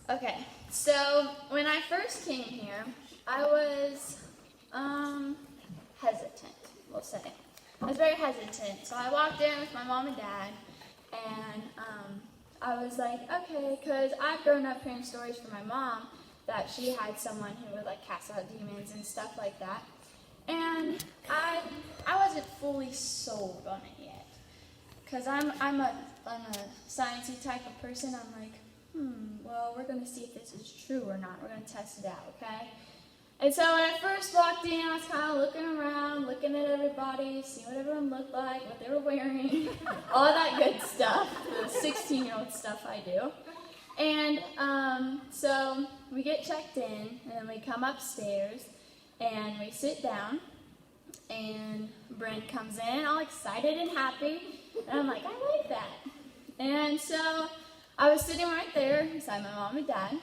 Okay, so when I first came here, I was hesitant, we'll say. I was very hesitant. So I walked in with my mom and dad, and I was like, okay, because I've grown up hearing stories from my mom that she had someone who would like cast out demons and stuff like that. And I wasn't fully sold on it yet, because I'm a sciencey type of person. I'm like, well, we're going to see if this is true or not. We're going to test it out, okay? And so when I first walked in, I was kind of looking around, looking at everybody, seeing what everyone looked like, what they were wearing, all that good stuff, the 16-year-old stuff I do. And so we get checked in, and then we come upstairs, and we sit down, and Brent comes in all excited and happy, and I'm like, I like that. And so I was sitting right there beside my mom and dad,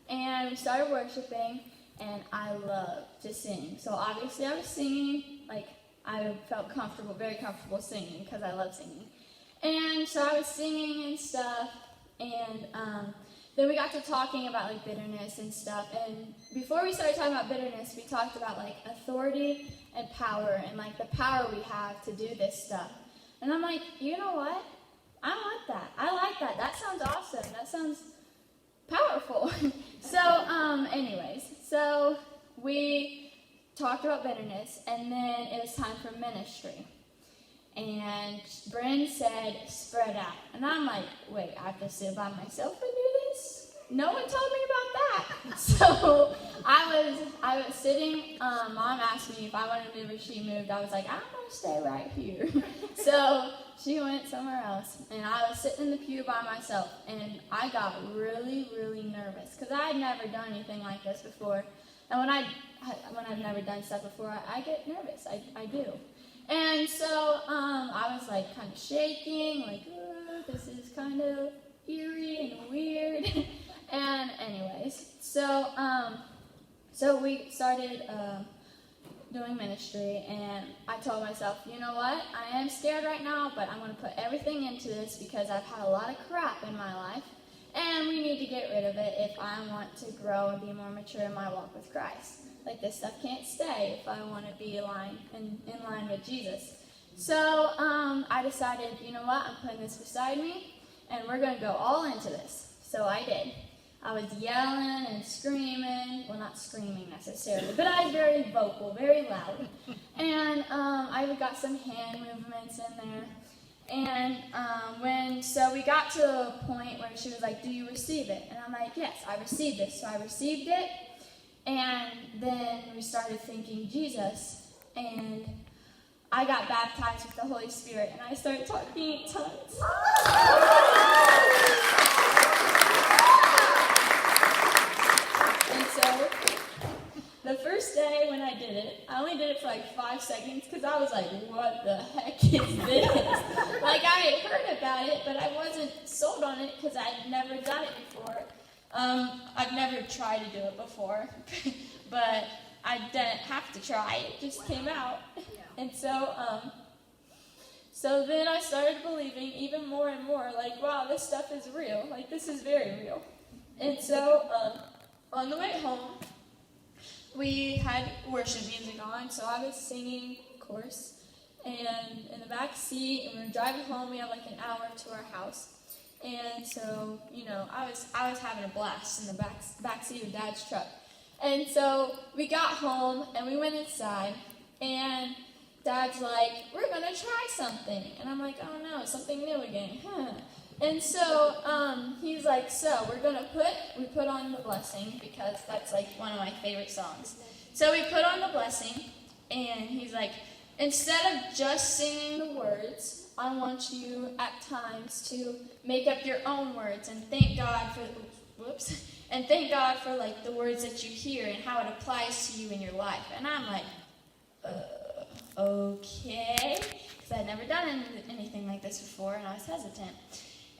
and we started worshiping, and I love to sing. So obviously I was singing, like I felt comfortable, very comfortable singing, because I love singing. And so I was singing and stuff, and then we got to talking about like bitterness and stuff. And before we started talking about bitterness, we talked about like authority and power, and like the power we have to do this stuff. And I'm like, you know what? I want that. I like that. That sounds awesome. That sounds powerful. So we talked about bitterness, and then it was time for ministry. And Bryn said, spread out. And I'm like, wait, I have to sit by myself and do this? No one told me about that. So I was sitting, Mom asked me if I wanted to move or she moved. I was like, I'm going to stay right here. So she went somewhere else, and I was sitting in the pew by myself, and I got really, really nervous, because I had never done anything like this before. And when I've never done stuff before, I get nervous. I do. And so I was like kind of shaking, like, this is kind of eerie and weird. And anyways, so we started doing ministry, and I told myself, you know what, I am scared right now, but I'm going to put everything into this, because I've had a lot of crap in my life, and we need to get rid of it if I want to grow and be more mature in my walk with Christ. Like, this stuff can't stay if I want to be in line with Jesus. So I decided, you know what, I'm putting this beside me, and we're going to go all into this. So I did. I was yelling and screaming. Well, not screaming necessarily, but I was very vocal, very loud. And I got some hand movements in there. And so we got to a point where she was like, do you receive it? And I'm like, yes, I received this. So I received it. And then we started thinking Jesus. And I got baptized with the Holy Spirit. And I started talking in tongues. And so the first day when I did it, I only did it for like 5 seconds, because I was like, what the heck is this? Like, I had heard about it, but I wasn't sold on it, because I'd never done it before. I've never tried to do it before, but I didn't have to try. It just came out. And so then I started believing even more and more, like, wow, this stuff is real. Like, this is very real. And so on the way home, we had worship music on, so I was singing, of course, and in the back seat, and we were driving home. We had like an hour to our house, and so, you know, I was having a blast in the back seat of Dad's truck. And so we got home, and we went inside, and Dad's like, we're gonna try something, and I'm like, oh no, something new again, huh? And so he's like, so we put on The Blessing, because that's like one of my favorite songs. So we put on The Blessing, and he's like, instead of just singing the words, I want you at times to make up your own words and thank God for like the words that you hear and how it applies to you in your life. And I'm like, okay, because I'd never done anything like this before, and I was hesitant.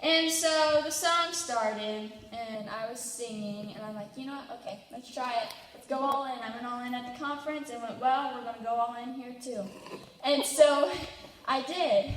And so the song started, and I was singing, and I'm like, you know what, okay, let's try it. Let's go all in. I went all in at the conference. It went well. We're going to go all in here too. And so I did.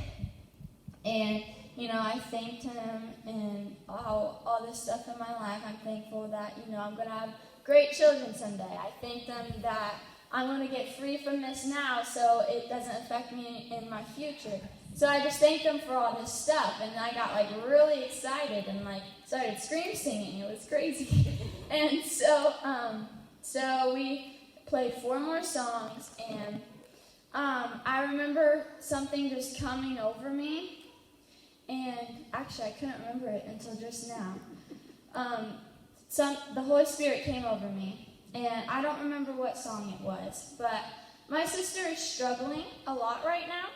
And I thanked him and all this stuff in my life. I'm thankful that, I'm going to have great children someday. I thanked him that I'm going to get free from this now so it doesn't affect me in my future. So I just thanked him for all this stuff, and I got really excited and started scream singing. It was crazy. And so we played 4 more songs, and I remember something just coming over me. And actually, I couldn't remember it until just now. The Holy Spirit came over me, and I don't remember what song it was, but my sister is struggling a lot right now,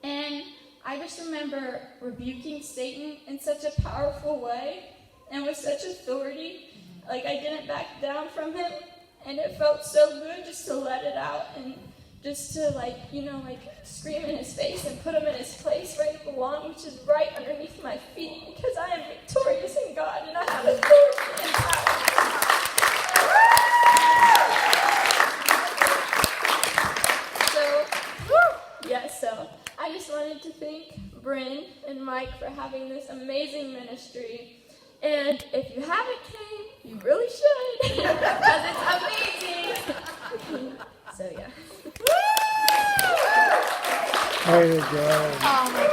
and I just remember rebuking Satan in such a powerful way and with such authority. I didn't back down from him, and it felt so good just to let it out and just to scream in his face and put him in his place where he belongs, which is right underneath my feet, because I am victorious in God and I have authority and power. So I just wanted to thank Bryn and Mike for having this amazing ministry. And if you haven't came, you really should, because it's amazing. So yeah. Way to go.